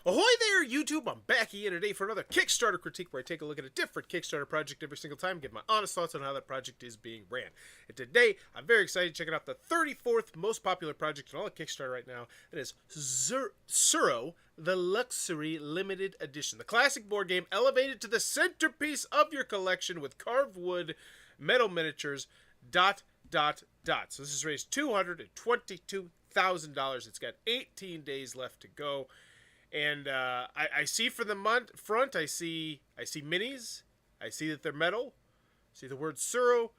Ahoy there, YouTube! I'm back again today for another Kickstarter critique where I take a look at a different Kickstarter project every single time and give my honest thoughts on how that project is being ran. And today, I'm very excited checking out the 34th most popular project in all of Kickstarter right now. It is Tsuro, the Luxury Limited Edition. The classic board game elevated to the centerpiece of your collection with carved wood, metal miniatures, ... So this has raised $222,000. It's got 18 days left to go. And I see for the front, I see minis. I see that they're metal. I see the word Tsuro.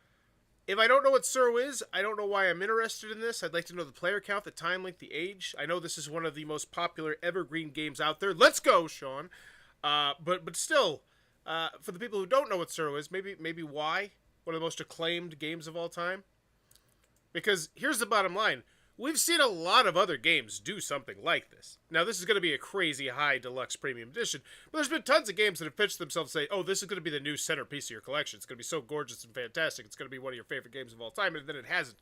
If I don't know what Tsuro is, I don't know why I'm interested in this. I'd like to know the player count, the time length, the age. I know this is one of the most popular evergreen games out there. Let's go, Sean. But still, for the people who don't know what Tsuro is, maybe why? One of the most acclaimed games of all time. Because here's the bottom line. We've seen a lot of other games do something like this. Now, this is going to be a crazy high deluxe premium edition, but there's been tons of games that have pitched themselves and say, oh, this is going to be the new centerpiece of your collection. It's going to be so gorgeous and fantastic. It's going to be one of your favorite games of all time, and then it hasn't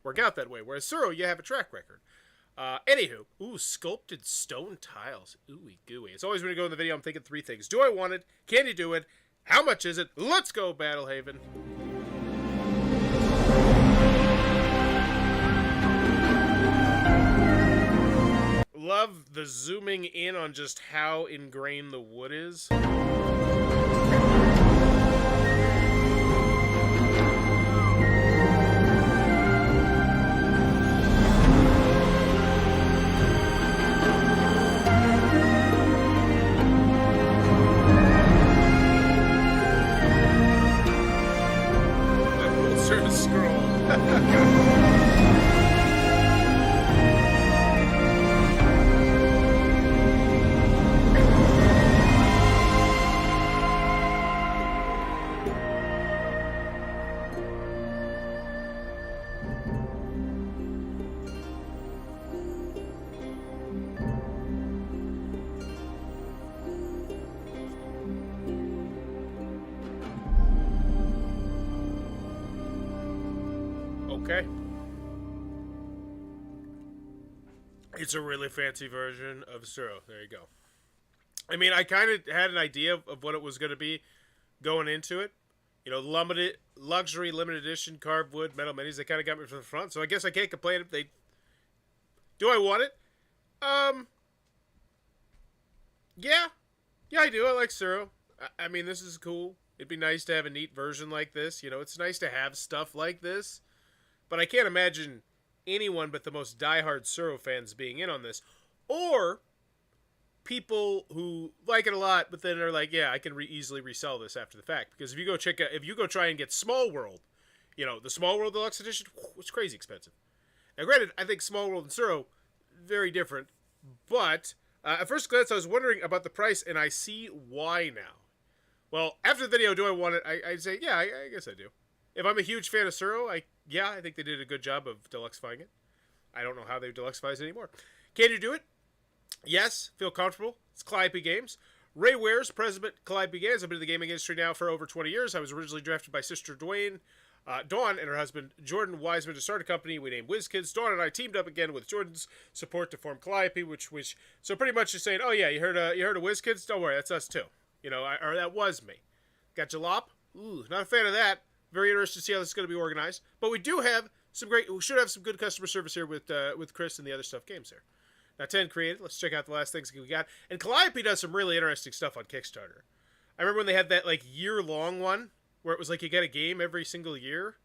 worked out that way. Whereas Tsuro, you have a track record. Anywho, sculpted stone tiles. Ooey gooey. It's always when you go in the video, I'm thinking three things. Do I want it? Can you do it? How much is it? Let's go, Battlehaven. Love the zooming in on just how ingrained the wood is. Full service scroll. Okay. It's a really fancy version of Tsuro. There you go. I mean, I kind of had an idea of what it was going to be going into it. You know, luxury, limited edition, carved wood, metal minis. They kind of got me from the front, so I guess I can't complain if they... Do I want it? Yeah. Yeah, I do. I like Tsuro. I mean, this is cool. It'd be nice to have a neat version like this. You know, it's nice to have stuff like this. But I can't imagine anyone but the most diehard Tsuro fans being in on this. Or people who like it a lot, but then are like, yeah, I can easily resell this after the fact. Because if you go try and get Small World, you know, the Small World Deluxe Edition, it's crazy expensive. Now, granted, I think Small World and Tsuro, very different. But at first glance, I was wondering about the price, and I see why now. Well, after the video, do I want it? I'd say, yeah, I guess I do. If I'm a huge fan of Tsuro, I think they did a good job of deluxifying it. I don't know how they deluxify it anymore. Can you do it? Yes. Feel comfortable. It's Calliope Games. Ray Ware's president, Calliope Games. I've been in the gaming industry now for over 20 years. I was originally drafted by sister Dawn and her husband Jordan Wiseman to start a company we named WizKids. Dawn and I teamed up again with Jordan's support to form Calliope, which so pretty much just saying, oh yeah, you heard of WizKids? Don't worry, that's us too. You know, or that was me. Got Jalop? Ooh, not a fan of that. Very interested to see how this is going to be organized. But we should have some good customer service here with Chris and the Other Stuff Games here. Now, 10 created. Let's check out the last things we got. And Calliope does some really interesting stuff on Kickstarter. I remember when they had that, like, year-long one, where it was like you get a game every single year.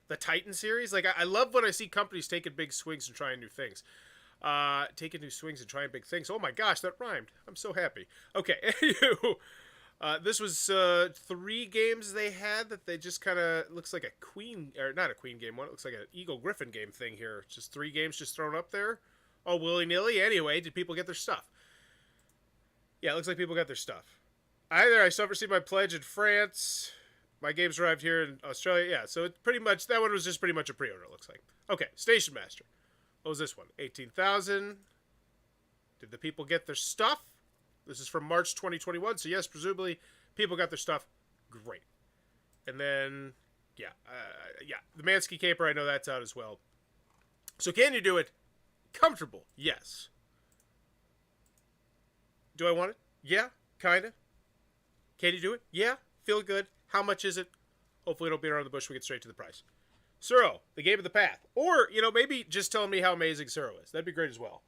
The Titan series. Like, I love when I see companies taking big swings and trying new things. Taking new swings and trying big things. Oh my gosh, that rhymed. I'm so happy. Okay, anywho. This was 3 games they had that they just kind of looks like a queen, or not a queen game one. It looks like an Eagle Griffin game thing here. Just 3 games just thrown up there. Oh, willy-nilly. Anyway, did people get their stuff? Yeah, it looks like people got their stuff. I still received my pledge in France. My games arrived here in Australia. Yeah, so it pretty much, that one was just pretty much a pre-order, it looks like. Okay, Station Master. What was this one? 18,000. Did the people get their stuff? This is from March 2021, so yes, presumably people got their stuff. Great. And then, yeah, the Mansky Caper, I know that's out as well. So can you do it? Comfortable, yes. Do I want it? Yeah, kinda. Can you do it? Yeah. Feel good. How much is it? Hopefully, don't beat around the bush. We get straight to the price. Tsuro, the game of the path, or maybe just telling me how amazing Tsuro is. That'd be great as well.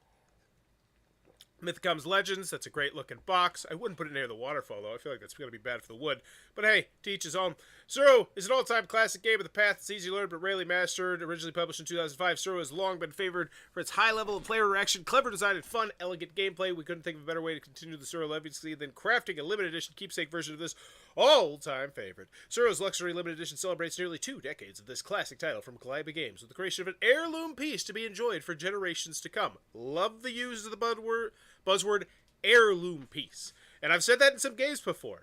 Mythicom's Legends, that's a great looking box. I wouldn't put it near the waterfall, though. I feel like that's going to be bad for the wood. But hey, to each his own. Tsuro is an all-time classic game of the path. It's easy to learn but rarely mastered. Originally published in 2005, Tsuro has long been favored for its high level of player interaction, clever design, and fun, elegant gameplay. We couldn't think of a better way to continue the Tsuro legacy than crafting a limited edition keepsake version of this all-time favorite. Tsuro's luxury limited edition celebrates nearly 2 decades of this classic title from Calliope Games with the creation of an heirloom piece to be enjoyed for generations to come. Love the use of the buzzword heirloom piece. And I've said that in some games before,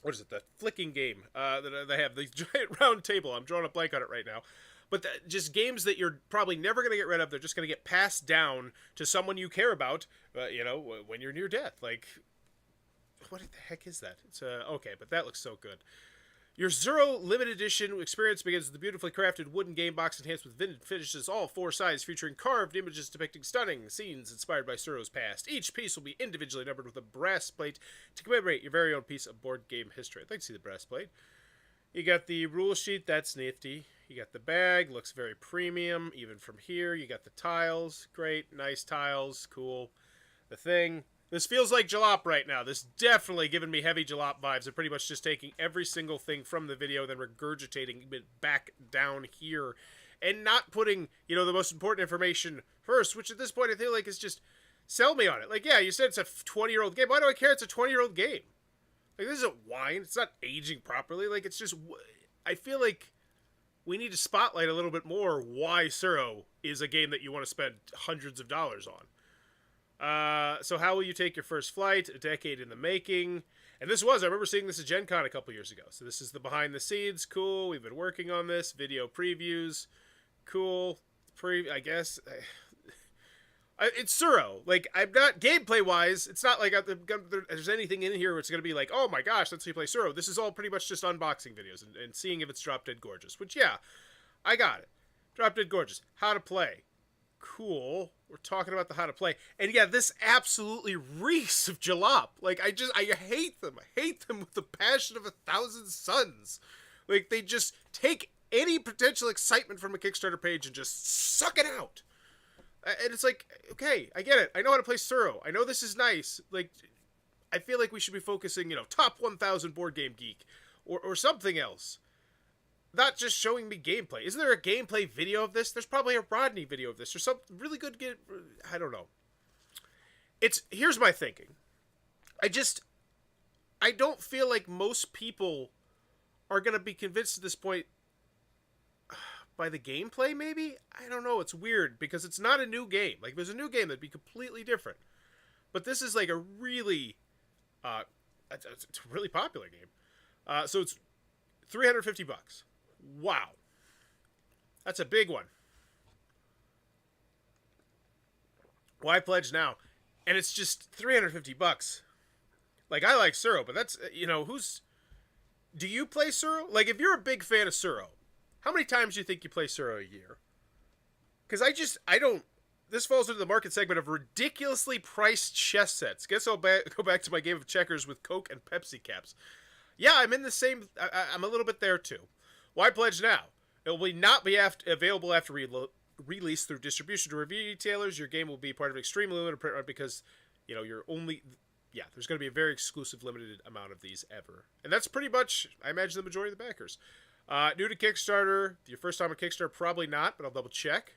what is it, the flicking game that they have, the giant round table. I'm drawing a blank on it right now. But just games that you're probably never going to get rid of. They're just going to get passed down to someone you care about, when you're near death. Like, what the heck is that? It's okay, but that looks so good. Your Tsuro limited edition experience begins with the beautifully crafted wooden game box enhanced with vintage finishes, all 4 sides, featuring carved images depicting stunning scenes inspired by Tsuro's past. Each piece will be individually numbered with a brass plate to commemorate your very own piece of board game history. I'd like to see the brass plate. You got the rule sheet, that's nifty. You got the bag, looks very premium, even from here. You got the tiles, great, nice tiles, cool. The thing. This feels like Jalop right now. This definitely giving me heavy Jalop vibes of pretty much just taking every single thing from the video, then regurgitating it back down here, and not putting, the most important information first, which at this point I feel like is just sell me on it. Like, yeah, you said it's a 20-year-old game. Why do I care it's a 20-year-old game? Like, this isn't wine. It's not aging properly. Like, it's just, I feel like we need to spotlight a little bit more why Tsuro is a game that you want to spend hundreds of dollars on. So how will you take your first flight? A decade in the making. And I remember seeing this at Gen Con a couple years ago. So this is the behind the scenes. Cool. We've been working on this. Video previews. Cool. I guess. It's Tsuro. Like, I'm not, gameplay-wise, it's not like there's anything in here where it's going to be like, oh my gosh, let's see play Tsuro. This is all pretty much just unboxing videos and seeing if it's drop dead gorgeous. Which, yeah, I got it. Drop dead gorgeous. How to play. Cool. We're talking about the how to play. And yeah, this absolutely reeks of Jalop. Like, I hate them. I hate them with the passion of 1,000 suns. Like, they just take any potential excitement from a Kickstarter page and just suck it out. And it's like, okay, I get it. I know how to play Tsuro. I know this is nice. Like, I feel like we should be focusing, top 1,000 Board Game Geek or something else. Not just showing me gameplay. Isn't there a gameplay video of this? There's probably a Rodney video of this or some really good I don't know. Here's my thinking. I don't feel like most people are going to be convinced at this point by the gameplay, maybe? I don't know. It's weird because it's not a new game. Like, if it was a new game, that'd be completely different. But this is like a really, it's a really popular game. So it's $350. Wow. That's a big one. Why pledge now? And it's just $350. Like, I like Tsuro, but that's, do you play Tsuro? Like, if you're a big fan of Tsuro, how many times do you think you play Tsuro a year? Because I don't, this falls into the market segment of ridiculously priced chess sets. Guess I'll go back to my game of checkers with Coke and Pepsi caps. Yeah, I'm in the same, I'm a little bit there too. Why pledge now? It will not be available after release through distribution to retailers. Your game will be part of an extremely limited print run because, you're only, there's going to be a very exclusive limited amount of these ever. And that's pretty much, I imagine, the majority of the backers. New to Kickstarter, your first time on Kickstarter, probably not, but I'll double check.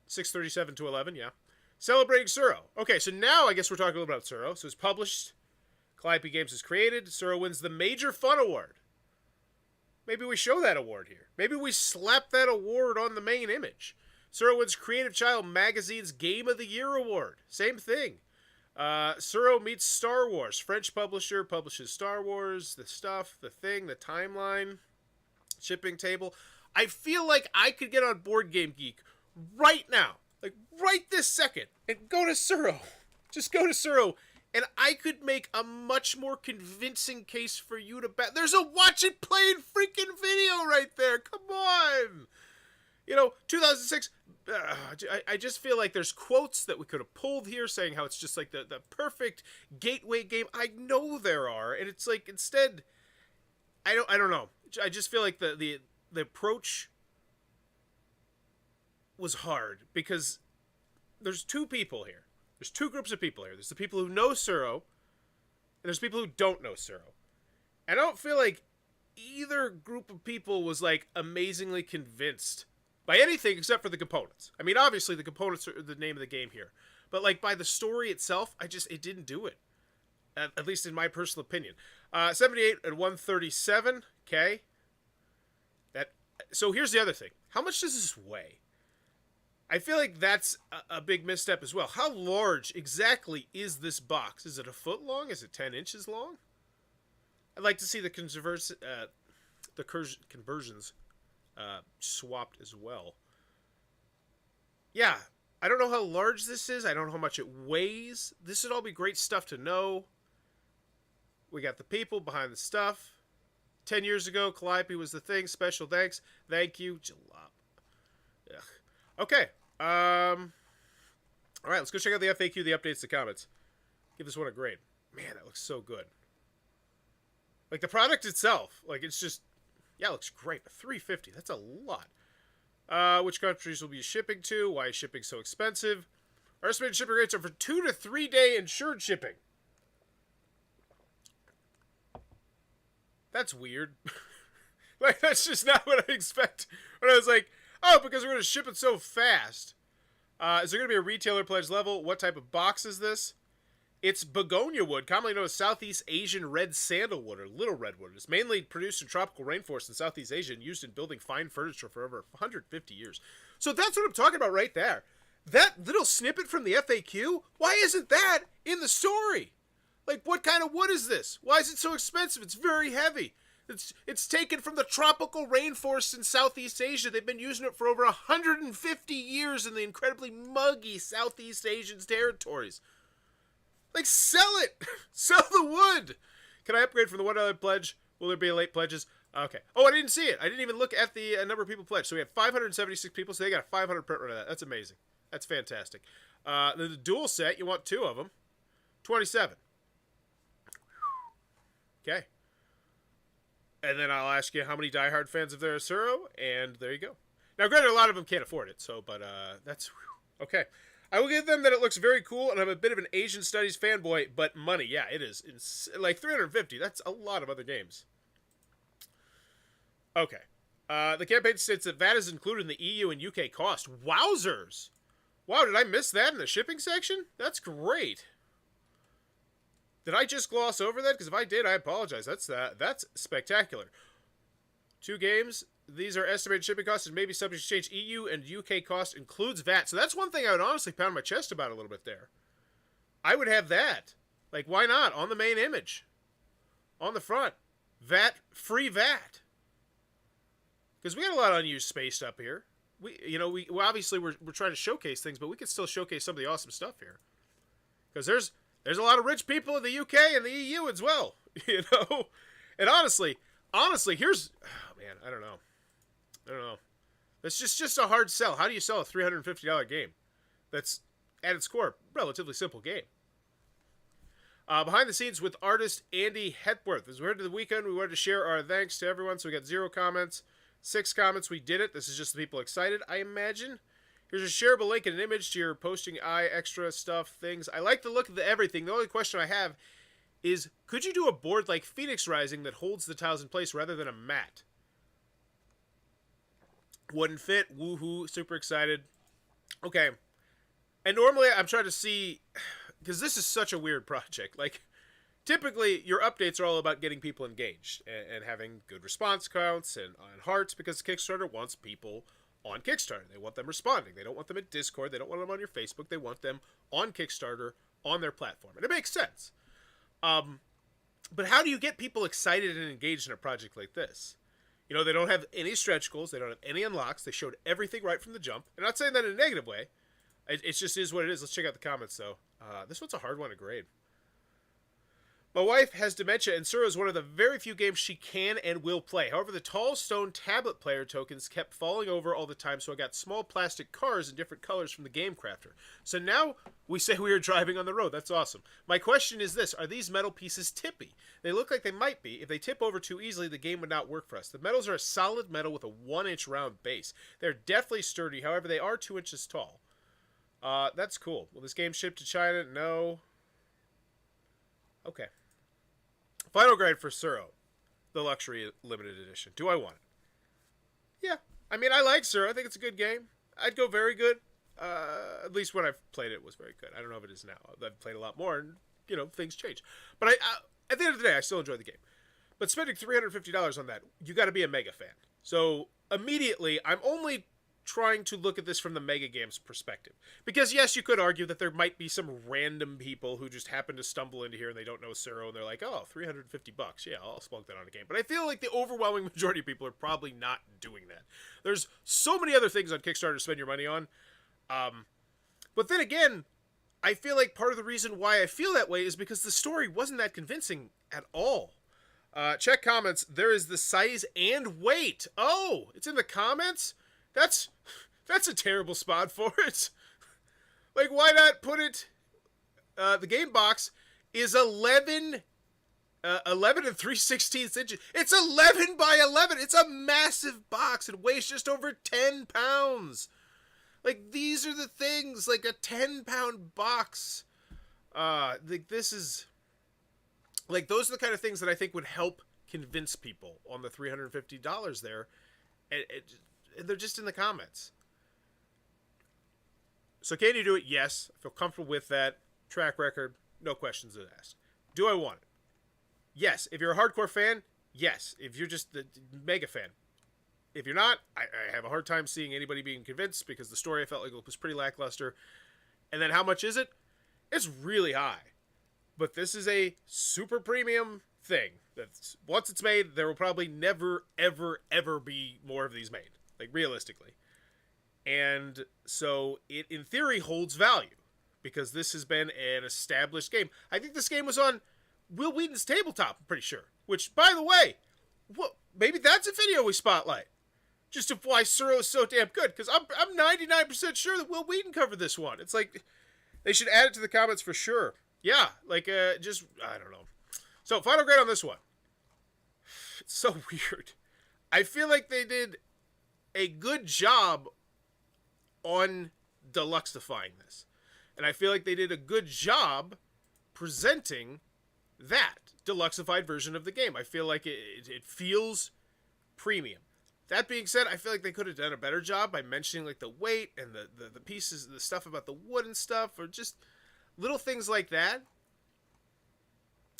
637 to 11, yeah. Celebrating Tsuro. Okay, so now I guess we're talking a little about Tsuro. So it's published. Calliope Games is created. Tsuro wins the Major Fun Award. Maybe we show that award here. Maybe we slap that award on the main image. Tsuro wins Creative Child Magazine's Game of the Year Award. Same thing. Tsuro meets Star Wars. French publisher publishes Star Wars, the stuff, the thing, the timeline, shipping table. I feel like I could get on Board Game Geek right now, like right this second, and go to Tsuro. Just go to Tsuro, and I could make a much more convincing case for you to bet. There's a watch it playing freaking video right there. Come on. 2006. I just feel like there's quotes that we could have pulled here saying how it's just like the perfect gateway game. I know there are, and it's like instead, I don't know. I just feel like the approach was hard because there's two people here. There's two groups of people here. There's the people who know Tsuro, and there's people who don't know Tsuro. And I don't feel like either group of people was like amazingly convinced by anything except for the components. I mean, obviously the components are the name of the game here, but like by the story itself, it didn't do it. At least in my personal opinion. 78 and 137. Okay. So here's the other thing. How much does this weigh? I feel like that's a big misstep as well. How large exactly is this box? Is it a foot long? Is it 10 inches long? I'd like to see the conversions swapped as well. Yeah, I don't know how large this is. I don't know how much it weighs. This would all be great stuff to know. We got the people behind the stuff. 10 years ago, Calliope was the thing. Special thanks. Thank you. Jalop. Ugh. Okay. All right, let's go check out the FAQ, the updates, the comments. Give this one a grade. Man, that looks so good. Like, the product itself, like, it's just, yeah, it looks great. 350, that's a lot. Which countries will be shipping to? Why is shipping so expensive? Our estimated shipping rates are for 2 to 3 day insured shipping. That's weird. Like, that's just not what I expect. When I was like, oh, because we're going to ship it so fast. Is there going to be a retailer pledge level? What type of box is this? It's begonia wood, commonly known as Southeast Asian red sandalwood or little redwood. It's mainly produced in tropical rainforests in Southeast Asia and used in building fine furniture for over 150 years. So that's what I'm talking about right there. That little snippet from the FAQ, why isn't that in the story? Like, what kind of wood is this? Why is it so expensive? It's very heavy. It's taken from the tropical rainforests in Southeast Asia. They've been using it for over 150 years in the incredibly muggy Southeast Asian territories. Like, sell it! Sell the wood! Can I upgrade from the $1 pledge? Will there be late pledges? Okay. Oh, I didn't see it. I didn't even look at the number of people pledged. So we had 576 people, so they got a 500 print run of that. That's amazing. That's fantastic. The dual set, you want 2 of them. 27. Okay. And then I'll ask you how many diehard fans of there are Tsuro, and there you go. Now, granted, a lot of them can't afford it, so, but that's, whew. Okay. I will give them that it looks very cool, and I'm a bit of an Asian studies fanboy, but money, yeah, it is. It's like 350, that's a lot of other games. Okay. The campaign states that VAT is included in the EU and UK cost. Wowzers! Wow, did I miss that in the shipping section? That's great. Did I just gloss over that? Because if I did, I apologize. That's spectacular. 2 games. These are estimated shipping costs and maybe subject to change. EU and UK cost includes VAT. So that's one thing I would honestly pound my chest about a little bit there. I would have that. Like, why not? On the main image. On the front. VAT, free VAT. Because we got a lot of unused space up here. We obviously we're trying to showcase things, but we can still showcase some of the awesome stuff here. Because there's a lot of rich people in the UK and the EU as well, And honestly, here's, oh man, I don't know. That's just a hard sell. How do you sell a $350 game? That's at its core, relatively simple game. Behind the scenes with artist Andy Hepworth. As we heard to the weekend, we wanted to share our thanks to everyone. So we got 0 comments, 6 comments. We did it. This is just the people excited, I imagine. Here's a shareable link and an image to your posting extra stuff, things. I like the look of everything. The only question I have is, could you do a board like Phoenix Rising that holds the tiles in place rather than a mat? Wouldn't fit. Woohoo. Super excited. Okay. And normally I'm trying to see, because this is such a weird project. Like, typically your updates are all about getting people engaged and having good response counts and hearts, because Kickstarter wants people on Kickstarter. They want them responding. They don't want them at Discord. They don't want them on your Facebook. They want them on Kickstarter on their platform. And it makes sense. But how do you get people excited and engaged in a project like this? They don't have any stretch goals. They don't have any unlocks. They showed everything right from the jump. I'm not saying that in a negative way. It just is what it is. Let's check out the comments, though. This one's a hard one to grade. My wife has dementia, and Tsuro is one of the very few games she can and will play. However, the tall stone tablet player tokens kept falling over all the time, so I got small plastic cars in different colors from the game crafter. So now we say we are driving on the road. That's awesome. My question is this: are these metal pieces tippy? They look like they might be. If they tip over too easily, the game would not work for us. The metals are a solid metal with a 1-inch round base. They're definitely sturdy. However, they are 2 inches tall. That's cool. Will this game ship to China? No. Okay. Final grade for Tsuro, the luxury limited edition. Do I want it? Yeah. I mean, I like Tsuro. I think it's a good game. I'd go very good. At least when I've played it, it was very good. I don't know if it is now. I've played a lot more, and, things change. But at the end of the day, I still enjoy the game. But spending $350 on that, you got to be a Mega fan. So immediately, I'm only trying to look at this from the Mega Games perspective. Because yes, you could argue that there might be some random people who just happen to stumble into here and they don't know Tsuro and they're like, oh, $350. Yeah, I'll spunk that on a game. But I feel like the overwhelming majority of people are probably not doing that. There's so many other things on Kickstarter to spend your money on. But then again, I feel like part of the reason why I feel that way is because the story wasn't that convincing at all. Check comments. There is the size and weight. Oh, it's in the comments? That's a terrible spot for it. Like, why not put it... the game box is 11 and 3/16 inches. It's 11 by 11. It's a massive box. It weighs just over 10 pounds. Like, these are the things. Like, a 10-pound box. Like, this is... Like, those are the kind of things that I think would help convince people on the $350 there. And they're just in the comments. So can you do it? Yes. I feel comfortable with that. Track record, no questions asked. Do I want it? Yes. If you're a hardcore fan, yes. If you're just the mega fan. If you're not, I have a hard time seeing anybody being convinced because the story I felt like was pretty lackluster. And then how much is it? It's really high. But this is a super premium thing. That's once it's made, there will probably never, ever, ever be more of these made. Like, realistically. And so it, in theory, holds value. Because this has been an established game. I think this game was on Will Wheaton's tabletop, I'm pretty sure. Which, by the way, maybe that's a video we spotlight. Just of why Tsuro is so damn good. Because I'm 99% sure that Will Wheaton covered this one. It's like, they should add it to the comments for sure. Yeah, like, just, I don't know. So, final grade on this one. It's so weird. I feel like they did a good job on deluxifying this. And I feel like they did a good job presenting that deluxified version of the game. I feel like it feels premium. That being said, I feel like they could have done a better job by mentioning like the weight and the pieces, the stuff about the wood and stuff, or just little things like that.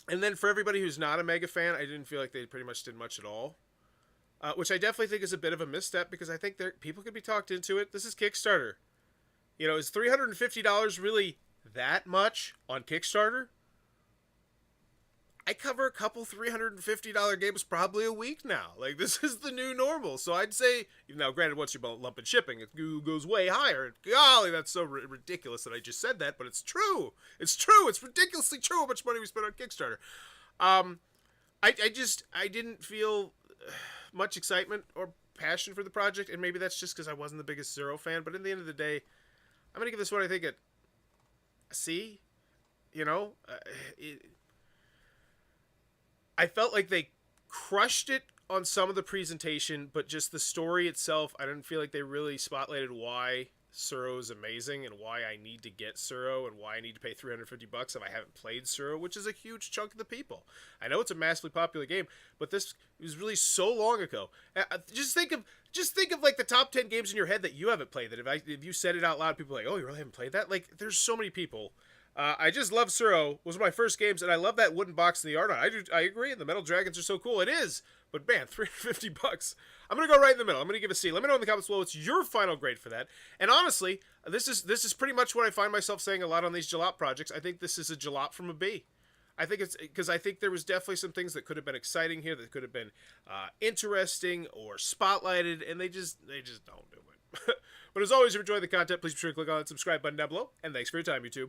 And then for everybody who's not a mega fan, I didn't feel like they pretty much did much at all. Which I definitely think is a bit of a misstep because I think people could be talked into it. This is Kickstarter. Is $350 really that much on Kickstarter? I cover a couple $350 games probably a week now. Like, this is the new normal. So I'd say, now granted, once you lump in shipping, it goes way higher. Golly, that's so ridiculous that I just said that, but it's true. It's true. It's ridiculously true how much money we spent on Kickstarter. I didn't feel much excitement or passion for the project, and maybe that's just because I wasn't the biggest Tsuro fan, but in the end of the day, I'm going to give this one, I think, a C. I felt like they crushed it on some of the presentation, but just the story itself, I didn't feel like they really spotlighted why Tsuro is amazing and why I need to get Tsuro and why I need to pay $350 if I haven't played Tsuro, which is a huge chunk of the people. I know it's a massively popular game, but this was really so long ago. Just think of like the top 10 games in your head that you haven't played. That if you said it out loud, people are like, oh, you really haven't played that? Like, there's so many people. I just love Tsuro. It was one of my first games, and I love that wooden box and the art on it. I agree, and the metal dragons are so cool. It is. But man, $350. I'm going to go right in the middle. I'm going to give a C. Let me know in the comments below what's your final grade for that. And honestly, this is pretty much what I find myself saying a lot on these jalop projects. I think this is a jalop from a B. I think it's because I think there was definitely some things that could have been exciting here, that could have been interesting or spotlighted, and they just don't do it. But as always, if you enjoy the content, please be sure to click on that subscribe button down below. And thanks for your time, YouTube.